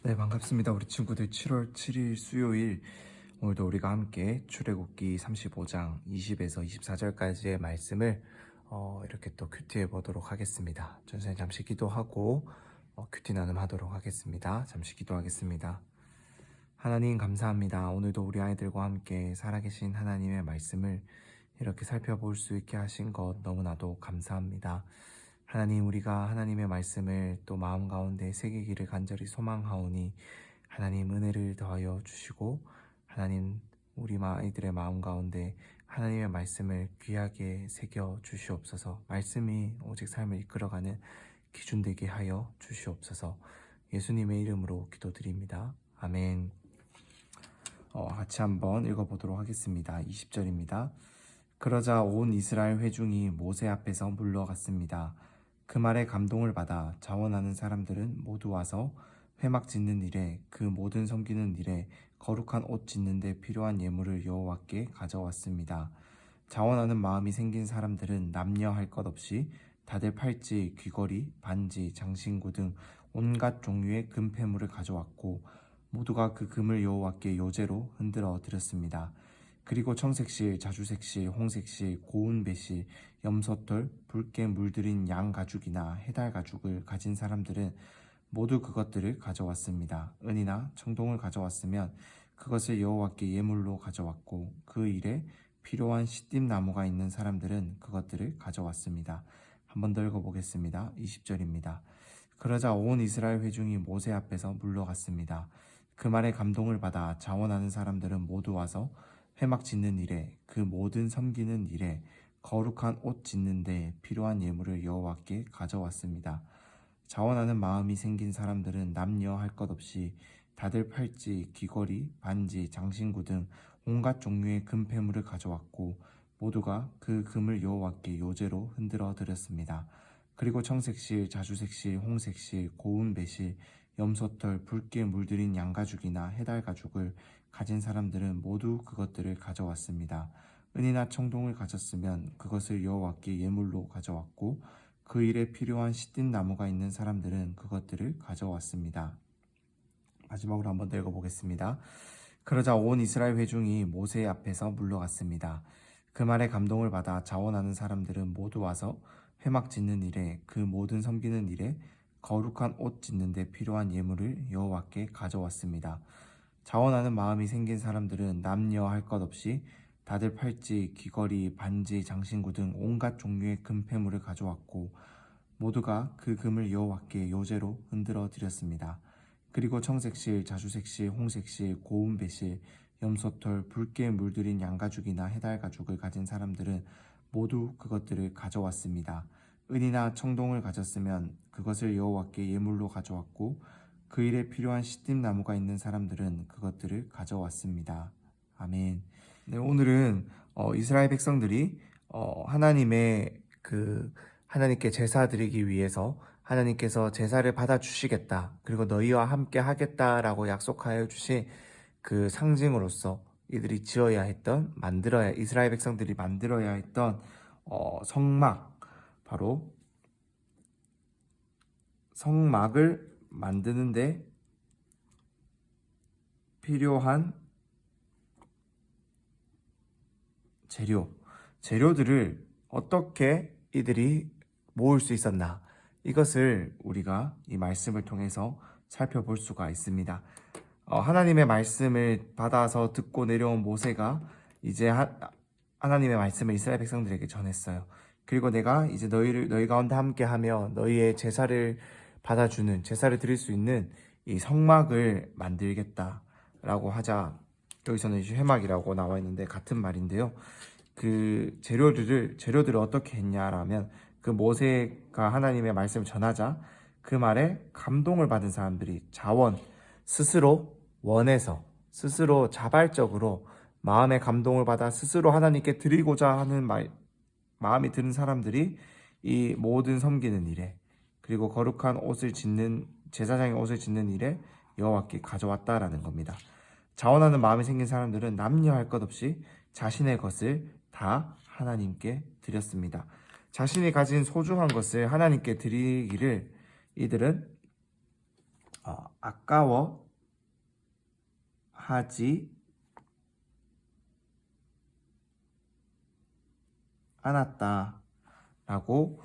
네, 반갑습니다. 우리 친구들 7월 7일 수요일 오늘도 우리가 함께 출애굽기 35장 20에서 24절까지의 말씀을 이렇게 또 큐티해 보도록 하겠습니다. 전선생 잠시 기도하고 큐티 나눔하도록 하겠습니다. 잠시 기도하겠습니다. 하나님 감사합니다. 오늘도 우리 아이들과 함께 살아계신 하나님의 말씀을 이렇게 살펴볼 수 있게 하신 것 너무나도 감사합니다. 하나님, 우리가 하나님의 말씀을 또 마음 가운데 새기기를 간절히 소망하오니 하나님 은혜를 더하여 주시고 하나님 우리 아이들의 마음 가운데 하나님의 말씀을 귀하게 새겨 주시옵소서. 말씀이 오직 삶을 이끌어가는 기준 되게 하여 주시옵소서. 예수님의 이름으로 기도드립니다. 아멘. 같이 한번 읽어보도록 하겠습니다. 20절입니다. 그러자 온 이스라엘 회중이 모세 앞에서 물러갔습니다. 그 말에 감동을 받아 자원하는 사람들은 모두 와서 회막 짓는 일에 그 모든 섬기는 일에 거룩한 옷 짓는 데 필요한 예물을 여호와께 가져왔습니다. 자원하는 마음이 생긴 사람들은 남녀 할 것 없이 다들 팔찌, 귀걸이, 반지, 장신구 등 온갖 종류의 금폐물을 가져왔고 모두가 그 금을 여호와께 요제로 흔들어 드렸습니다. 그리고 청색실, 자주색실, 홍색실, 고운 배실, 염소털, 붉게 물들인 양 가죽이나 해달 가죽을 가진 사람들은 모두 그것들을 가져왔습니다. 은이나 청동을 가져왔으면 그것을 여호와께 예물로 가져왔고 그 일에 필요한 시띠 나무가 있는 사람들은 그것들을 가져왔습니다. 한 번 더 읽어보겠습니다. 20절입니다. 그러자 온 이스라엘 회중이 모세 앞에서 물러갔습니다. 그 말에 감동을 받아 자원하는 사람들은 모두 와서 회막 짓는 일에 그 모든 섬기는 일에 거룩한 옷 짓는 데 필요한 예물을 여호와께 가져왔습니다. 자원하는 마음이 생긴 사람들은 남녀 할 것 없이 다들 팔찌, 귀걸이, 반지, 장신구 등 온갖 종류의 금폐물을 가져왔고 모두가 그 금을 여호와께 요제로 흔들어 드렸습니다. 그리고 청색실, 자주색실, 홍색실, 고운 배실, 염소털, 붉게 물들인 양가죽이나 해달 가죽을 가진 사람들은 모두 그것들을 가져왔습니다. 은이나 청동을 가졌으면 그것을 여호와께 예물로 가져왔고 그 일에 필요한 시띠 나무가 있는 사람들은 그것들을 가져왔습니다. 마지막으로 한번 더 읽어보겠습니다. 그러자 온 이스라엘 회중이 모세 앞에서 물러갔습니다. 그 말에 감동을 받아 자원하는 사람들은 모두 와서 회막 짓는 일에 그 모든 섬기는 일에 거룩한 옷 짓는 데 필요한 예물을 여호와께 가져왔습니다. 자원하는 마음이 생긴 사람들은 남녀 할 것 없이 다들 팔찌, 귀걸이, 반지, 장신구 등 온갖 종류의 금폐물을 가져왔고 모두가 그 금을 여호와께 요제로 흔들어 드렸습니다. 그리고 청색실, 자주색실, 홍색실, 고운 배실, 염소털, 붉게 물들인 양가죽이나 해달 가죽을 가진 사람들은 모두 그것들을 가져왔습니다. 은이나 청동을 가졌으면 그것을 여호와께 예물로 가져왔고 그 일에 필요한 시띠 나무가 있는 사람들은 그것들을 가져왔습니다. 아멘. 네, 오늘은 이스라엘 백성들이 하나님의 하나님께 제사 드리기 위해서 하나님께서 제사를 받아 주시겠다. 그리고 너희와 함께 하겠다라고 약속하여 주신 그 상징으로서 이들이 지어야 했던 이스라엘 백성들이 만들어야 했던 성막, 바로 성막을 만드는데 필요한 재료들을 어떻게 이들이 모을 수 있었나, 이것을 우리가 이 말씀을 통해서 살펴볼 수가 있습니다. 하나님의 말씀을 받아서 듣고 내려온 모세가 이제 하나님의 말씀을 이스라엘 백성들에게 전했어요. 그리고 내가 이제 너희 가운데 함께하며 너희의 제사를 제사를 드릴 수 있는 이 성막을 만들겠다라고 하자, 여기서는 이제 회막이라고 나와 있는데 같은 말인데요. 그 재료들을 어떻게 했냐라면, 그 모세가 하나님의 말씀을 전하자 그 말에 감동을 받은 사람들이 스스로 원해서, 스스로 자발적으로 마음의 감동을 받아 스스로 하나님께 드리고자 하는 마음이 드는 사람들이 이 모든 섬기는 일에, 그리고 거룩한 옷을 짓는, 제사장의 옷을 짓는 일에 여호와께 가져왔다라는 겁니다. 자원하는 마음이 생긴 사람들은 남녀 할 것 없이 자신의 것을 다 하나님께 드렸습니다. 자신이 가진 소중한 것을 하나님께 드리기를 이들은 아까워 하지 않았다 라고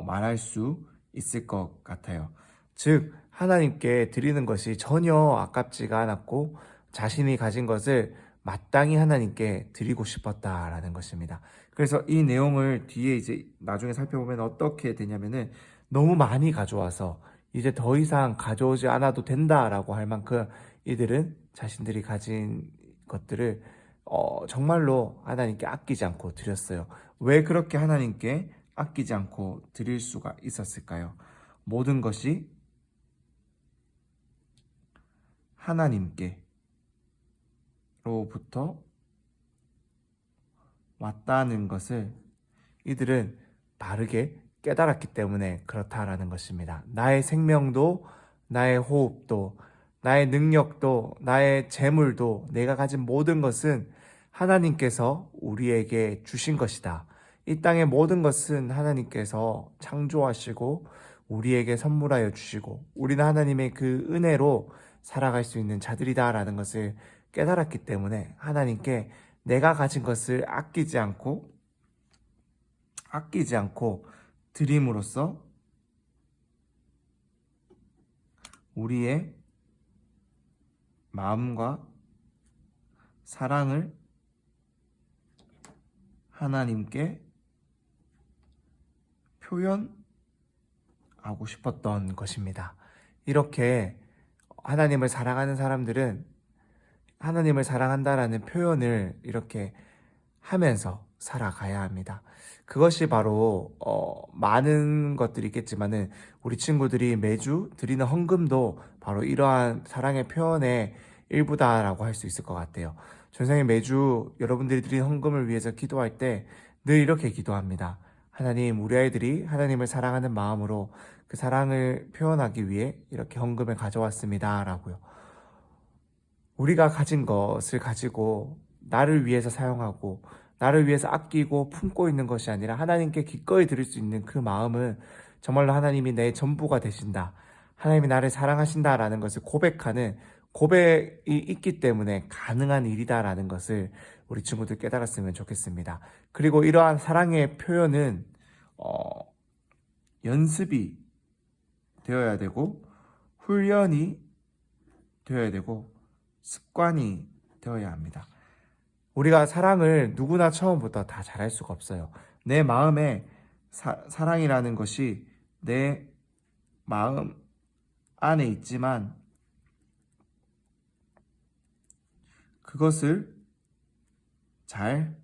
말할 수 있을 것 같아요. 즉 하나님께 드리는 것이 전혀 아깝지가 않았고 자신이 가진 것을 마땅히 하나님께 드리고 싶었다라는 것입니다. 그래서 이 내용을 뒤에 이제 나중에 살펴보면 어떻게 되냐면은 너무 많이 가져와서 이제 더 이상 가져오지 않아도 된다라고 할 만큼 이들은 자신들이 가진 것들을 정말로 하나님께 아끼지 않고 드렸어요. 왜 그렇게 하나님께 아끼지 않고 드릴 수가 있었을까요? 모든 것이 하나님께로부터 왔다는 것을 이들은 바르게 깨달았기 때문에 그렇다라는 것입니다. 나의 생명도, 나의 호흡도, 나의 능력도, 나의 재물도, 내가 가진 모든 것은 하나님께서 우리에게 주신 것이다. 이 땅의 모든 것은 하나님께서 창조하시고 우리에게 선물하여 주시고 우리는 하나님의 그 은혜로 살아갈 수 있는 자들이다라는 것을 깨달았기 때문에 하나님께 내가 가진 것을 아끼지 않고 드림으로써 우리의 마음과 사랑을 하나님께 표현하고 싶었던 것입니다. 이렇게 하나님을 사랑하는 사람들은 하나님을 사랑한다라는 표현을 이렇게 하면서 살아가야 합니다. 그것이 바로 많은 것들이 있겠지만은 우리 친구들이 매주 드리는 헌금도 바로 이러한 사랑의 표현의 일부다라고 할 수 있을 것 같아요. 전생에 매주 여러분들이 드린 헌금을 위해서 기도할 때 늘 이렇게 기도합니다. 하나님, 우리 아이들이 하나님을 사랑하는 마음으로 그 사랑을 표현하기 위해 이렇게 헌금을 가져왔습니다. 라고요. 우리가 가진 것을 가지고 나를 위해서 사용하고 나를 위해서 아끼고 품고 있는 것이 아니라 하나님께 기꺼이 드릴 수 있는 그 마음은 정말로 하나님이 내 전부가 되신다. 하나님이 나를 사랑하신다라는 것을 고백하는 고백이 있기 때문에 가능한 일이다라는 것을 우리 친구들 깨달았으면 좋겠습니다. 그리고 이러한 사랑의 표현은 연습이 되어야 되고 훈련이 되어야 되고 습관이 되어야 합니다. 우리가 사랑을 누구나 처음부터 다 잘할 수가 없어요. 내 마음에 사랑이라는 것이 내 마음 안에 있지만 그것을 잘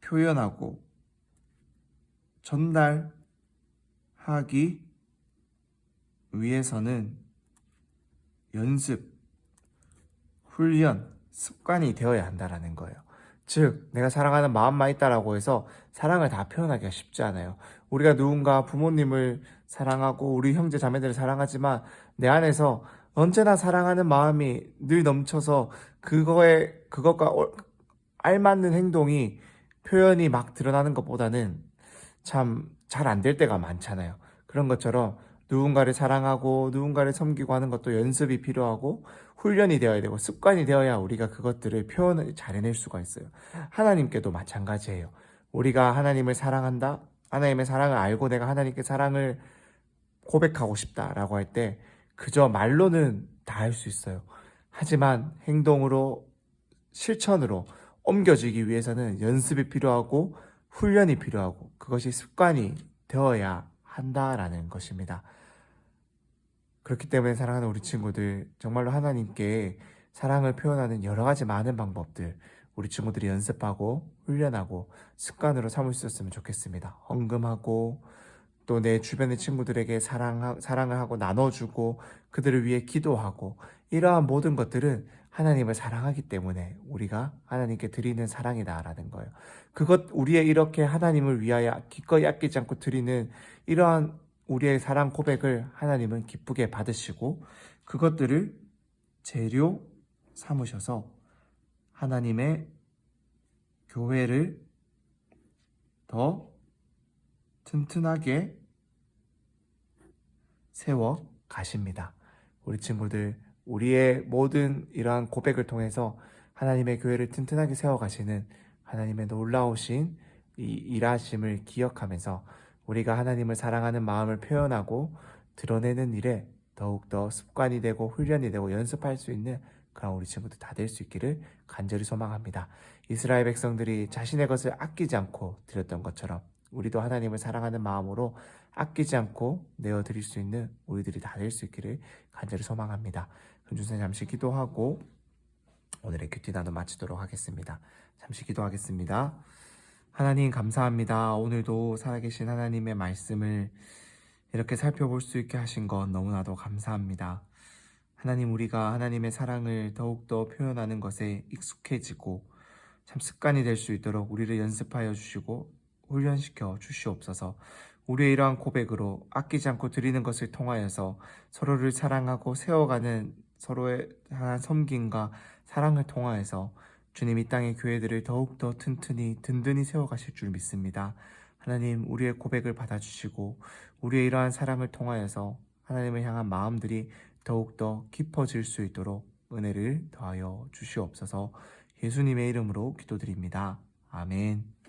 표현하고 전달하기 위해서는 연습, 훈련, 습관이 되어야 한다라는 거예요. 즉 내가 사랑하는 마음만 있다라고 해서 사랑을 다 표현하기가 쉽지 않아요. 우리가 누군가 부모님을 사랑하고 우리 형제 자매들을 사랑하지만 내 안에서 언제나 사랑하는 마음이 늘 넘쳐서 그것과 알맞는 행동이 표현이 막 드러나는 것보다는 참 잘 안 될 때가 많잖아요. 그런 것처럼 누군가를 사랑하고 누군가를 섬기고 하는 것도 연습이 필요하고 훈련이 되어야 되고 습관이 되어야 우리가 그것들을 표현을 잘 해낼 수가 있어요. 하나님께도 마찬가지예요. 우리가 하나님을 사랑한다, 하나님의 사랑을 알고 내가 하나님께 사랑을 고백하고 싶다라고 할 때 그저 말로는 다 할 수 있어요. 하지만 행동으로 실천으로 옮겨지기 위해서는 연습이 필요하고 훈련이 필요하고 그것이 습관이 되어야 한다라는 것입니다. 그렇기 때문에 사랑하는 우리 친구들, 정말로 하나님께 사랑을 표현하는 여러 가지 많은 방법들 우리 친구들이 연습하고 훈련하고 습관으로 삼을 수 있었으면 좋겠습니다. 헌금하고 또 내 주변의 친구들에게 사랑을 하고 나눠주고 그들을 위해 기도하고 이러한 모든 것들은 하나님을 사랑하기 때문에 우리가 하나님께 드리는 사랑이다라는 거예요. 우리의 이렇게 하나님을 위하여 기꺼이 아끼지 않고 드리는 이러한 우리의 사랑 고백을 하나님은 기쁘게 받으시고 그것들을 재료 삼으셔서 하나님의 교회를 더 튼튼하게 세워 가십니다. 우리 친구들, 우리의 모든 이러한 고백을 통해서 하나님의 교회를 튼튼하게 세워가시는 하나님의 놀라우신 이 일하심을 기억하면서 우리가 하나님을 사랑하는 마음을 표현하고 드러내는 일에 더욱더 습관이 되고 훈련이 되고 연습할 수 있는 그런 우리 친구들 다 될 수 있기를 간절히 소망합니다. 이스라엘 백성들이 자신의 것을 아끼지 않고 드렸던 것처럼 우리도 하나님을 사랑하는 마음으로 아끼지 않고 내어드릴 수 있는 우리들이 다 될 수 있기를 간절히 소망합니다. 그럼 선생님 잠시 기도하고 오늘의 큐티 나눔 마치도록 하겠습니다. 잠시 기도하겠습니다. 하나님 감사합니다. 오늘도 살아계신 하나님의 말씀을 이렇게 살펴볼 수 있게 하신 것 너무나도 감사합니다. 하나님, 우리가 하나님의 사랑을 더욱더 표현하는 것에 익숙해지고 참 습관이 될 수 있도록 우리를 연습하여 주시고 훈련시켜 주시옵소서. 우리의 이러한 고백으로 아끼지 않고 드리는 것을 통하여서 서로를 사랑하고 세워가는 서로의 향한 섬김과 사랑을 통하여서 주님 이 땅의 교회들을 더욱더 튼튼히 든든히 세워가실 줄 믿습니다. 하나님, 우리의 고백을 받아주시고 우리의 이러한 사랑을 통하여서 하나님을 향한 마음들이 더욱더 깊어질 수 있도록 은혜를 더하여 주시옵소서. 예수님의 이름으로 기도드립니다. 아멘.